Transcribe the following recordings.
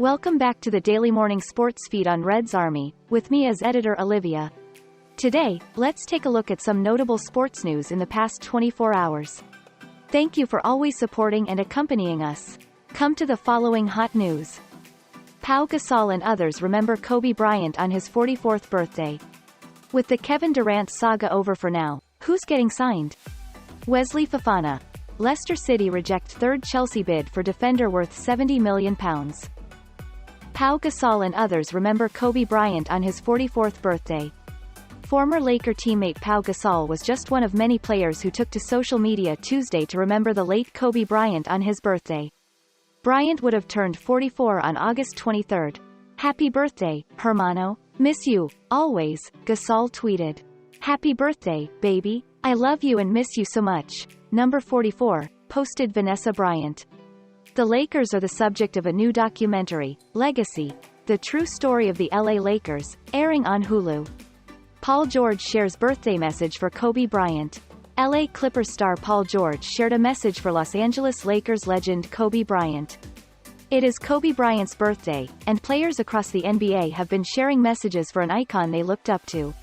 Welcome back to the daily morning sports feed on Reds Army, with me as editor Olivia. Today, let's take a look at some notable sports news in the past 24 hours. Thank you for always supporting and accompanying us. Come to the following hot news. Pau Gasol and others remember Kobe Bryant on his 44th birthday. With the Kevin Durant saga over for now, who's getting signed? Wesley Fofana. Leicester City reject third Chelsea bid for defender worth £70 million. Pau Gasol and others remember Kobe Bryant on his 44th birthday. Former Laker teammate Pau Gasol was just one of many players who took to social media Tuesday to remember the late Kobe Bryant on his birthday. Bryant would have turned 44 on August 23. Happy birthday, hermano. Miss you, always, Gasol tweeted. Happy birthday, baby. I love you and miss you so much. Number 44, posted Vanessa Bryant. The Lakers are the subject of a new documentary, Legacy, the true story of the LA Lakers, airing on Hulu. Paul George shares birthday message for Kobe Bryant. LA Clippers star Paul George shared a message for Los Angeles Lakers legend Kobe Bryant. It is Kobe Bryant's birthday, and players across the NBA have been sharing messages for an icon they looked up to.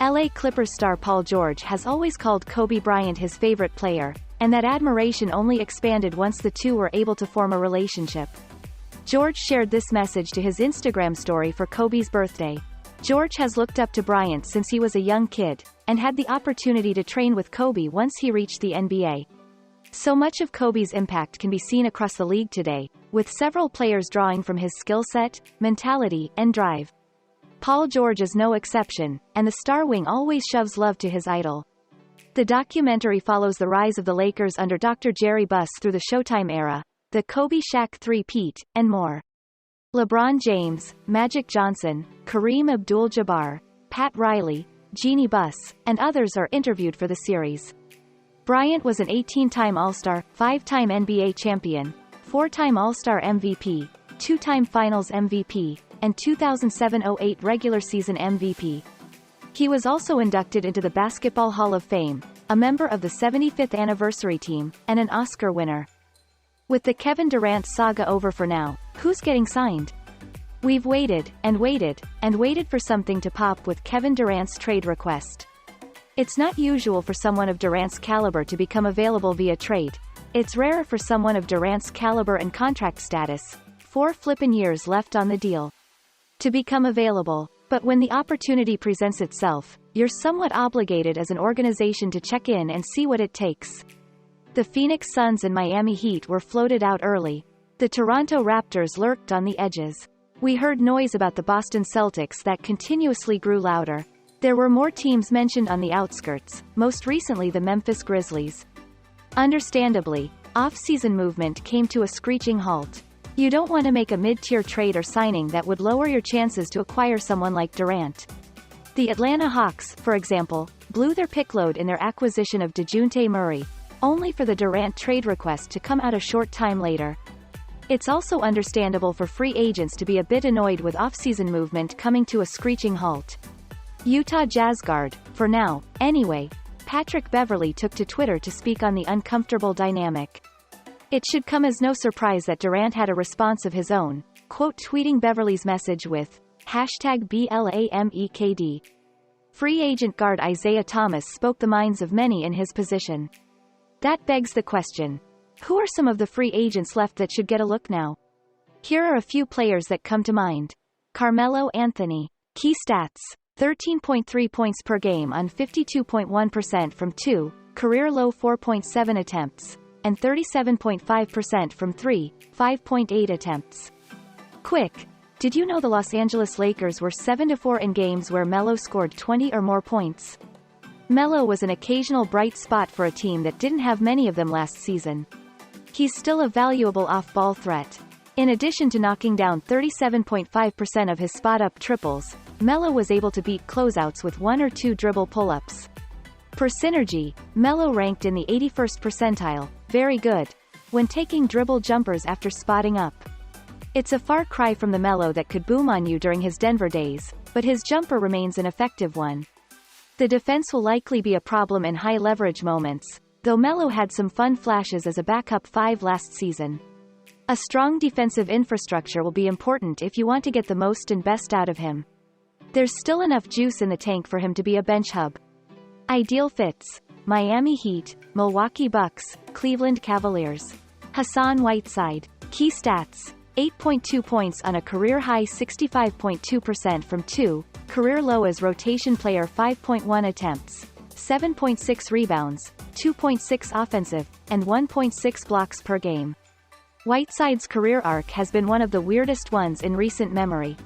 LA Clippers star Paul George has always called Kobe Bryant his favorite player, and that admiration only expanded once the two were able to form a relationship. George shared this message to his Instagram story for Kobe's birthday. George has looked up to Bryant since he was a young kid, and had the opportunity to train with Kobe once he reached the NBA. So much of Kobe's impact can be seen across the league today, with several players drawing from his skill set, mentality, and drive. Paul George is no exception, and the star wing always shoves love to his idol. The documentary follows the rise of the Lakers under Dr. Jerry Buss through the Showtime era, the Kobe-Shaq three-peat, and more. LeBron James, Magic Johnson, Kareem Abdul-Jabbar, Pat Riley, Jeannie Buss, and others are interviewed for the series. Bryant was an 18-time All-Star, 5-time NBA champion, 4-time All-Star MVP, 2-time Finals MVP, and 2007-08 regular season MVP. He was also inducted into the Basketball Hall of Fame, a member of the 75th anniversary team, and an Oscar winner. With the Kevin Durant saga over for now, who's getting signed? We've waited, and waited, and waited for something to pop with Kevin Durant's trade request. It's not usual for someone of Durant's caliber to become available via trade. It's rarer for someone of Durant's caliber and contract status, 4 flippin' years left on the deal, to become available. But when the opportunity presents itself, you're somewhat obligated as an organization to check in and see what it takes. The Phoenix Suns and Miami Heat were floated out early. The Toronto Raptors lurked on the edges. We heard noise about the Boston Celtics that continuously grew louder. There were more teams mentioned on the outskirts, most recently the Memphis Grizzlies. Understandably, off-season movement came to a screeching halt. You don't want to make a mid-tier trade or signing that would lower your chances to acquire someone like Durant. The Atlanta Hawks, for example, blew their pick load in their acquisition of DeJounte Murray, only for the Durant trade request to come out a short time later. It's also understandable for free agents to be a bit annoyed with off-season movement coming to a screeching halt. Utah Jazz guard, for now, anyway, Patrick Beverley took to Twitter to speak on the uncomfortable dynamic. It should come as no surprise that Durant had a response of his own, quote-tweeting Beverley's message with #BLAMEKD. Free agent guard Isaiah Thomas spoke the minds of many in his position. That begs the question, who are some of the free agents left that should get a look now? Here are a few players that come to mind. Carmelo Anthony. Key stats: 13.3 points per game on 52.1% from 2, career low 4.7 attempts, and 37.5% from 3, 5.8 attempts. Quick, did you know the Los Angeles Lakers were 7-4 in games where Melo scored 20 or more points? Melo was an occasional bright spot for a team that didn't have many of them last season. He's still a valuable off-ball threat. In addition to knocking down 37.5% of his spot-up triples, Melo was able to beat closeouts with 1 or 2 dribble pull-ups. Per synergy, Melo ranked in the 81st percentile, very good, when taking dribble jumpers after spotting up. It's a far cry from the Melo that could boom on you during his Denver days, but his jumper remains an effective one. The defense will likely be a problem in high-leverage moments, though Melo had some fun flashes as a backup 5 last season. A strong defensive infrastructure will be important if you want to get the most and best out of him. There's still enough juice in the tank for him to be a bench hub. Ideal fits: Miami Heat, Milwaukee Bucks, Cleveland Cavaliers. Hassan Whiteside. Key stats: 8.2 points on a career-high 65.2% from 2, career low as rotation player 5.1 attempts, 7.6 rebounds, 2.6 offensive, and 1.6 blocks per game. Whiteside's career arc has been one of the weirdest ones in recent memory.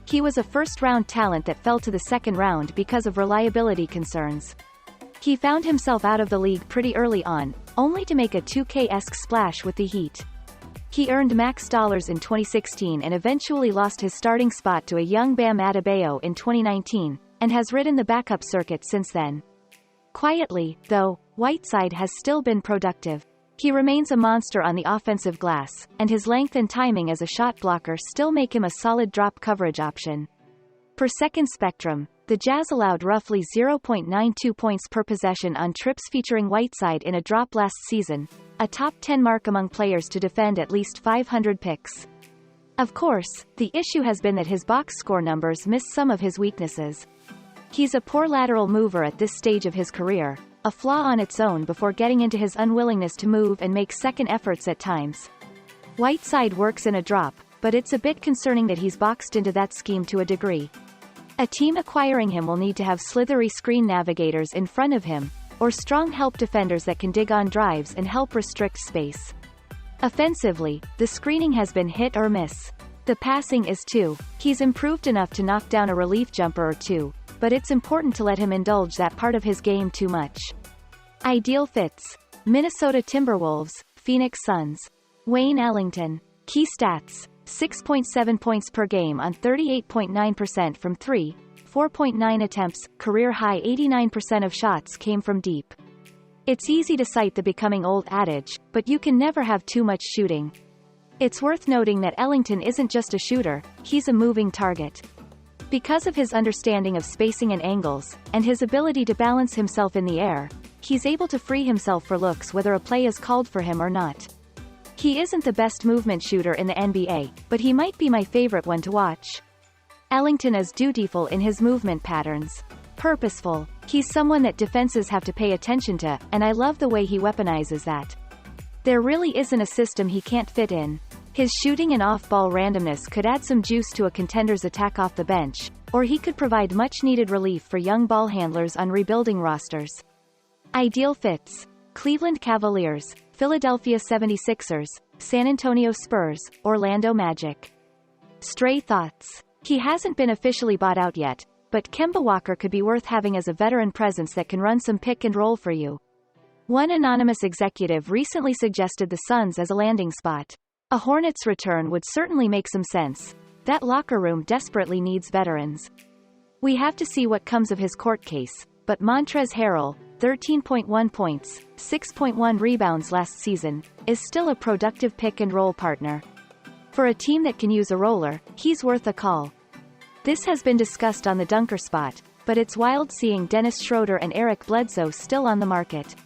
He was a first-round talent that fell to the second round because of reliability concerns. He found himself out of the league pretty early on, only to make a 2K-esque splash with the Heat. He earned max dollars in 2016 and eventually lost his starting spot to a young Bam Adebayo in 2019, and has ridden the backup circuit since then. Quietly, though, Whiteside has still been productive. He remains a monster on the offensive glass, and his length and timing as a shot blocker still make him a solid drop coverage option. Per second spectrum, the Jazz allowed roughly 0.92 points per possession on trips featuring Whiteside in a drop last season, a top 10 mark among players to defend at least 500 picks. Of course, the issue has been that his box score numbers miss some of his weaknesses. He's a poor lateral mover at this stage of his career, a flaw on its own before getting into his unwillingness to move and make second efforts at times. Whiteside works in a drop, but it's a bit concerning that he's boxed into that scheme to a degree. A team acquiring him will need to have slithery screen navigators in front of him, or strong help defenders that can dig on drives and help restrict space. Offensively, the screening has been hit or miss. The passing is too. He's improved enough to knock down a relief jumper or two, but it's important to let him indulge that part of his game too much. Ideal fits: Minnesota Timberwolves, Phoenix Suns. Wayne Ellington. Key stats: 6.7 points per game on 38.9% from 3, 4.9 attempts, career high 89% of shots came from deep. It's easy to cite the becoming old adage, but you can never have too much shooting. It's worth noting that Ellington isn't just a shooter, he's a moving target. Because of his understanding of spacing and angles, and his ability to balance himself in the air, he's able to free himself for looks whether a play is called for him or not. He isn't the best movement shooter in the NBA, but he might be my favorite one to watch. Ellington is dutiful in his movement patterns. Purposeful. He's someone that defenses have to pay attention to, and I love the way he weaponizes that. There really isn't a system he can't fit in. His shooting and off-ball randomness could add some juice to a contender's attack off the bench, or he could provide much-needed relief for young ball handlers on rebuilding rosters. Ideal fits: Cleveland Cavaliers, Philadelphia 76ers, San Antonio Spurs, Orlando Magic. Stray thoughts: he hasn't been officially bought out yet, but Kemba Walker could be worth having as a veteran presence that can run some pick and roll for you. One anonymous executive recently suggested the Suns as a landing spot. A Hornets return would certainly make some sense. That locker room desperately needs veterans. We have to see what comes of his court case, but Montrezl Harrell, 13.1 points, 6.1 rebounds last season, is still a productive pick-and-roll partner. For a team that can use a roller, he's worth a call. This has been discussed on the dunker spot, but it's wild seeing Dennis Schroeder and Eric Bledsoe still on the market.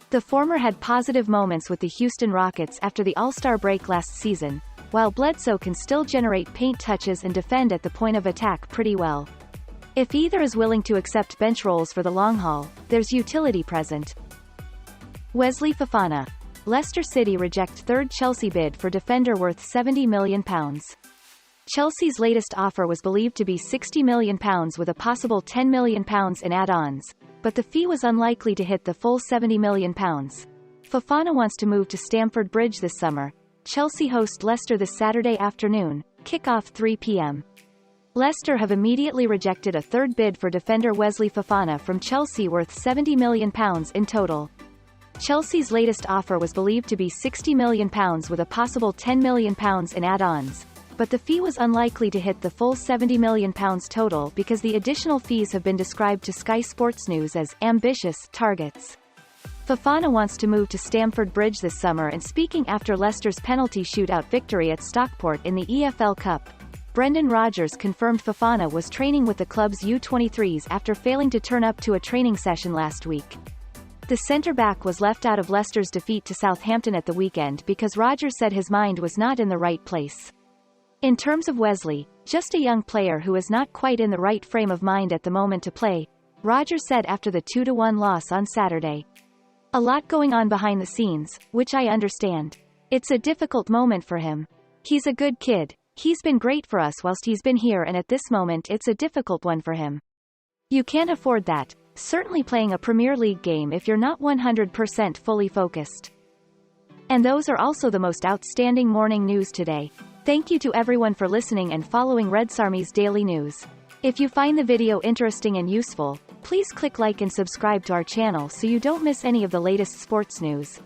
The former had positive moments with the Houston Rockets after the All-Star break last season, while Bledsoe can still generate paint touches and defend at the point of attack pretty well. If either is willing to accept bench roles for the long haul, there's utility present. Wesley Fofana. Leicester City reject third Chelsea bid for defender worth £70 million. Chelsea's latest offer was believed to be £60 million with a possible £10 million in add-ons, but the fee was unlikely to hit the full £70 million. Fofana wants to move to Stamford Bridge this summer. Chelsea host Leicester this Saturday afternoon, kickoff 3 p.m. Leicester have immediately rejected a third bid for defender Wesley Fofana from Chelsea worth £70 million in total. Chelsea's latest offer was believed to be £60 million with a possible £10 million in add-ons, but the fee was unlikely to hit the full £70 million total because the additional fees have been described to Sky Sports News as ambitious targets. Fofana wants to move to Stamford Bridge this summer, and speaking after Leicester's penalty shootout victory at Stockport in the EFL Cup, Brendan Rodgers confirmed Fofana was training with the club's U23s after failing to turn up to a training session last week. The centre-back was left out of Leicester's defeat to Southampton at the weekend because Rodgers said his mind was not in the right place. In terms of Wesley, just a young player who is not quite in the right frame of mind at the moment to play, Rodgers said after the 2-1 loss on Saturday. A lot going on behind the scenes, which I understand. It's a difficult moment for him. He's a good kid. He's been great for us whilst he's been here, and at this moment it's a difficult one for him. You can't afford that, certainly playing a Premier League game if you're not 100% fully focused. And those are also the most outstanding morning news today. Thank you to everyone for listening and following redsarmy's daily news. If you find the video interesting and useful, please click like and subscribe to our channel so you don't miss any of the latest sports news.